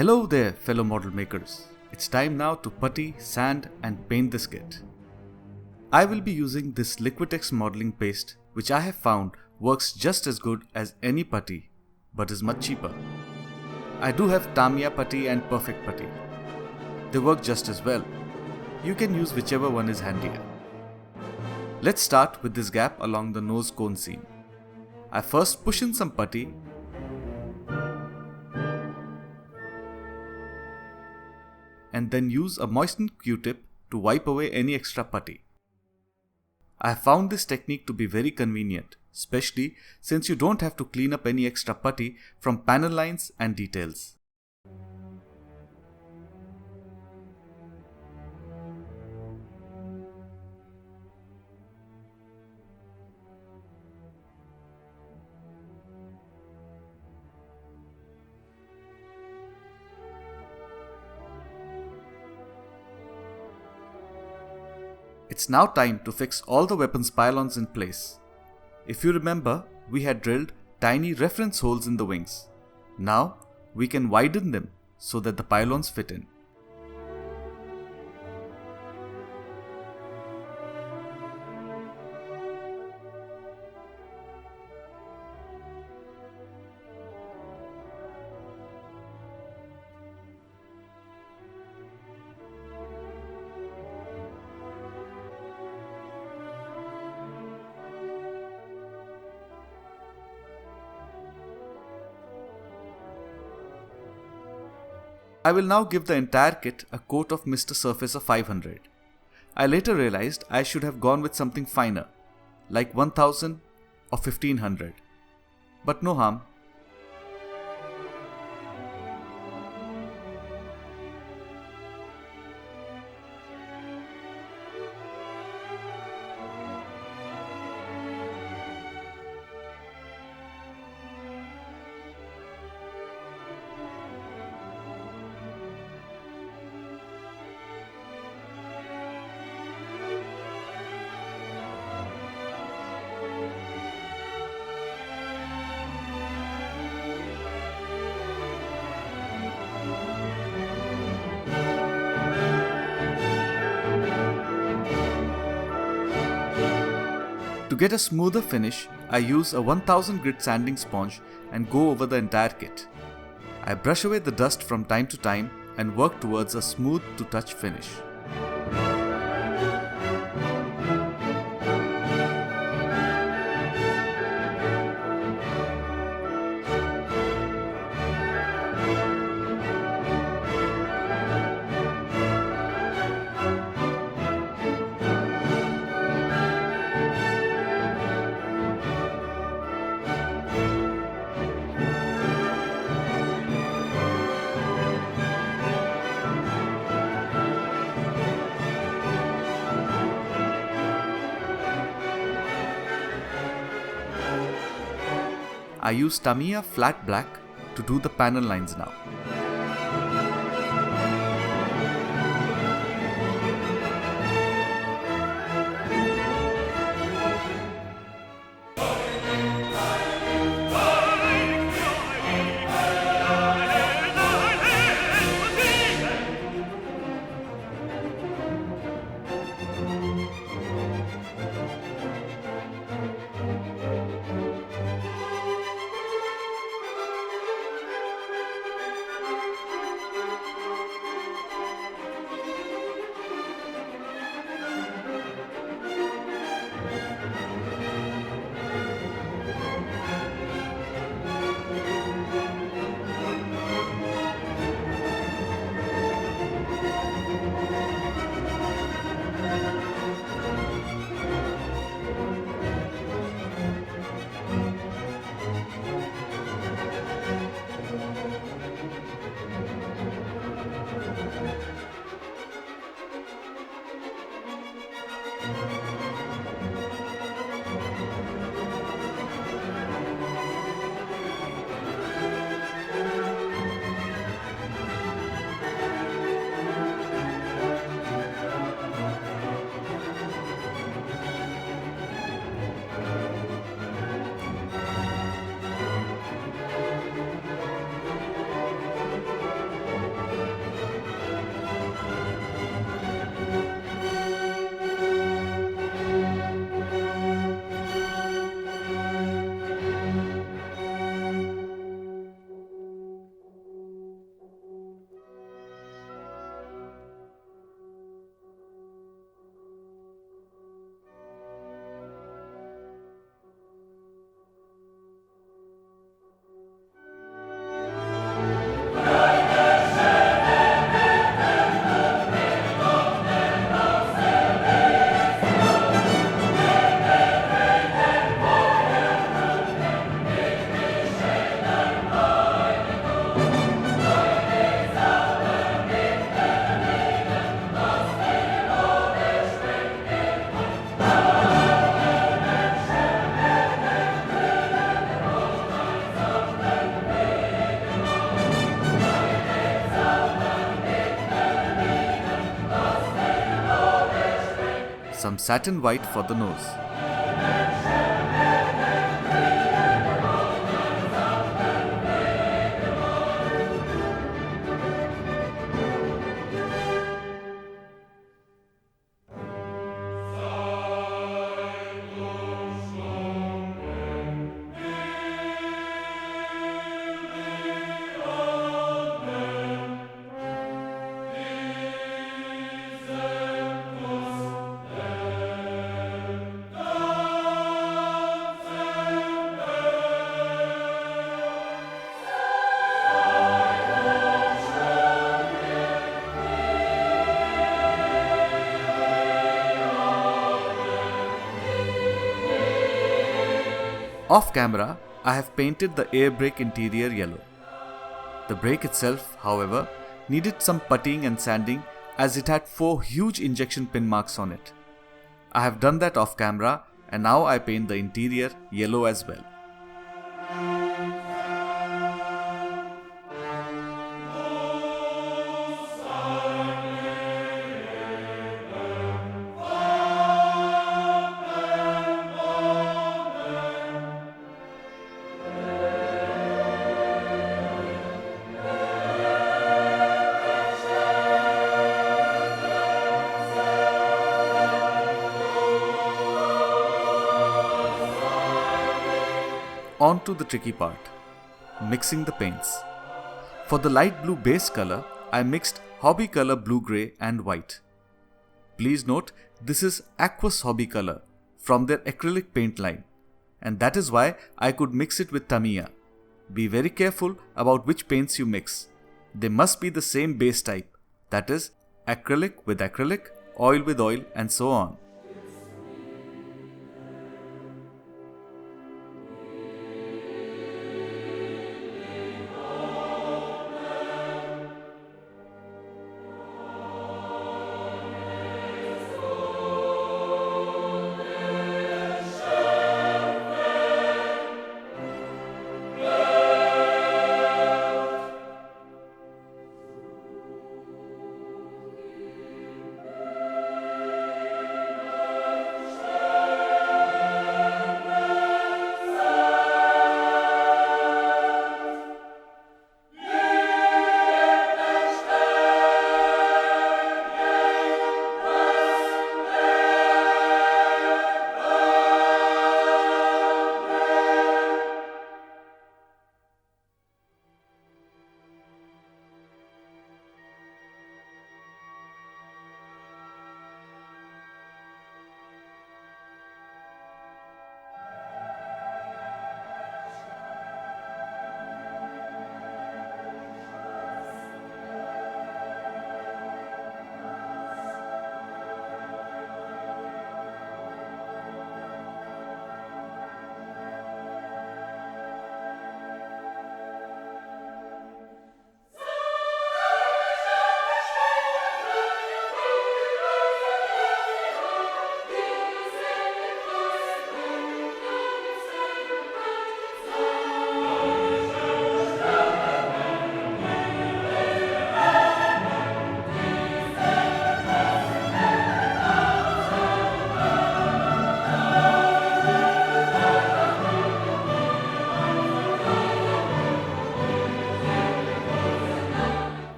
Hello there, fellow model makers. It's time now to putty, sand and paint this kit. I will be using this Liquitex modeling paste, which I have found works just as good as any putty, but is much cheaper. I do have Tamiya putty and Perfect putty. They work just as well. You can use whichever one is handier. Let's start with this gap along the nose cone seam. I first push in some putty and then use a moistened Q-tip to wipe away any extra putty. I have found this technique to be very convenient, especially since you don't have to clean up any extra putty from panel lines and details. It's now time to fix all the weapons pylons in place. If you remember, we had drilled tiny reference holes in the wings. Now, we can widen them so that the pylons fit in. I will now give the entire kit a coat of Mr. Surfacer 500. I later realized I should have gone with something finer, like 1000 or 1500. But no harm. To get a smoother finish, I use a 1000 grit sanding sponge and go over the entire kit. I brush away the dust from time to time and work towards a smooth to touch finish. I use Tamiya flat black to do the panel lines now. some satin white for the nose. Off camera, I have painted the air brake interior yellow. The brake itself, however, needed some puttying and sanding as it had 4 huge injection pin marks on it. I have done that off camera and now I paint the interior yellow as well. On to the tricky part, mixing the paints. For the light blue base color, I mixed Hobby Color blue grey and white. Please note, this is Aqueous Hobby Color from their acrylic paint line, and that is why I could mix it with Tamiya. Be very careful about which paints you mix. They must be the same base type, that is, acrylic with acrylic, oil with oil, and so on.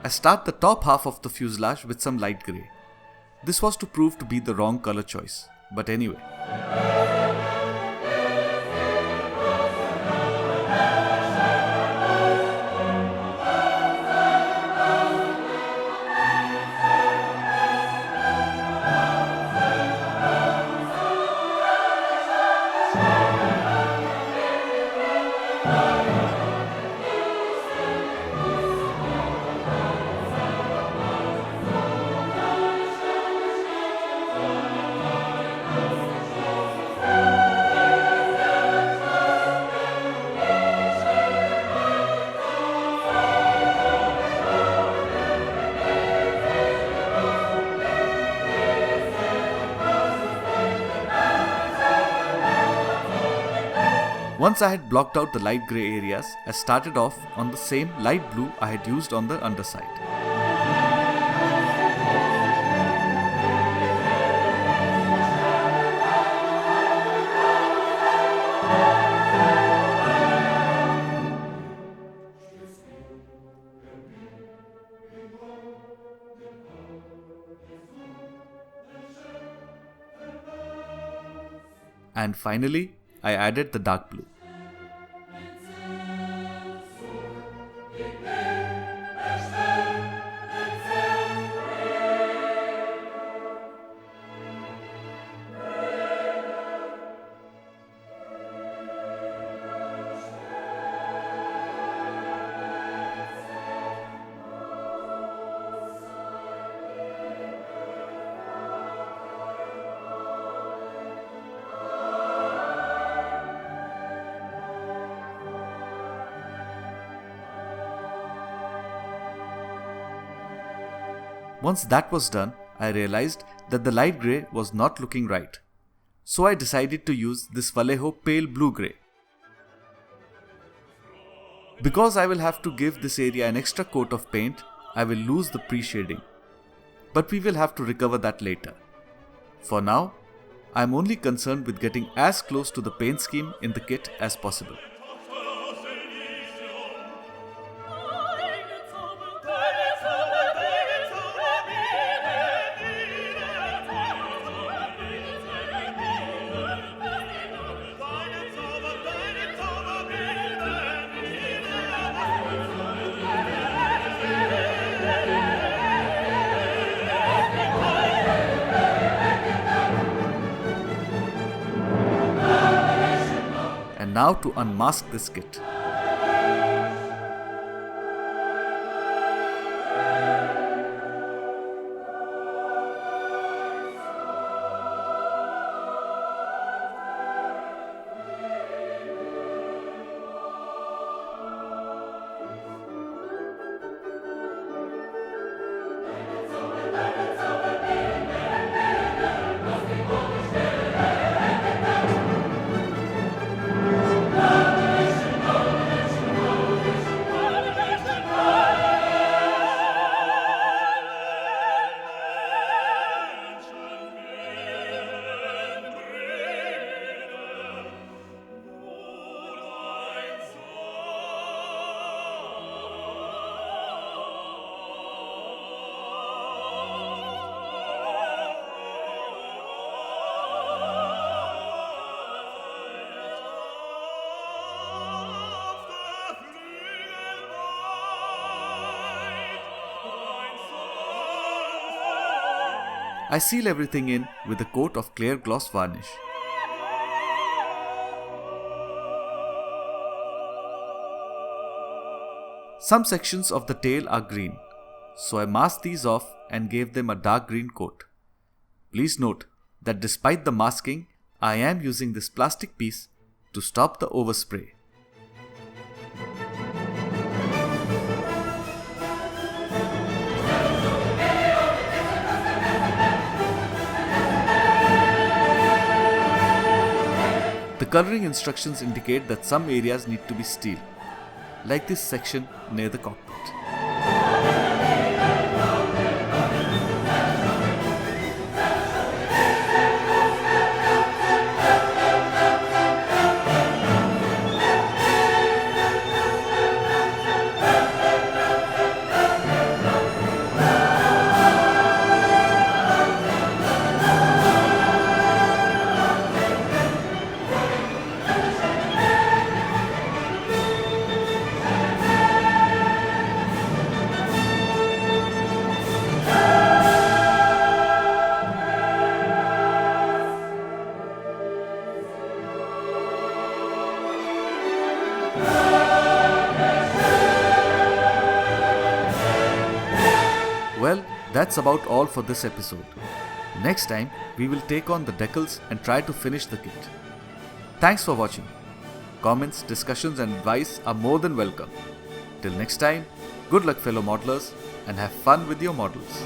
I start the top half of the fuselage with some light grey. This was to prove to be the wrong color choice, but anyway. Once I had blocked out the light grey areas, I started off on the same light blue I had used on the underside. And finally, I added the dark blue. Once that was done, I realized that the light grey was not looking right. So I decided to use this Vallejo pale blue grey. Because I will have to give this area an extra coat of paint, I will lose the pre-shading. But we will have to recover that later. For now, I am only concerned with getting as close to the paint scheme in the kit as possible. And now to unmask this kit. I seal everything in with a coat of clear gloss varnish. Some sections of the tail are green, so I masked these off and gave them a dark green coat. Please note that despite the masking, I am using this plastic piece to stop the overspray. The coloring instructions indicate that some areas need to be steel, like this section near the cockpit. Well, that's about all for this episode. Next time, we will take on the decals and try to finish the kit. Thanks for watching. Comments, discussions and advice are more than welcome. Till next time, good luck fellow modelers and have fun with your models.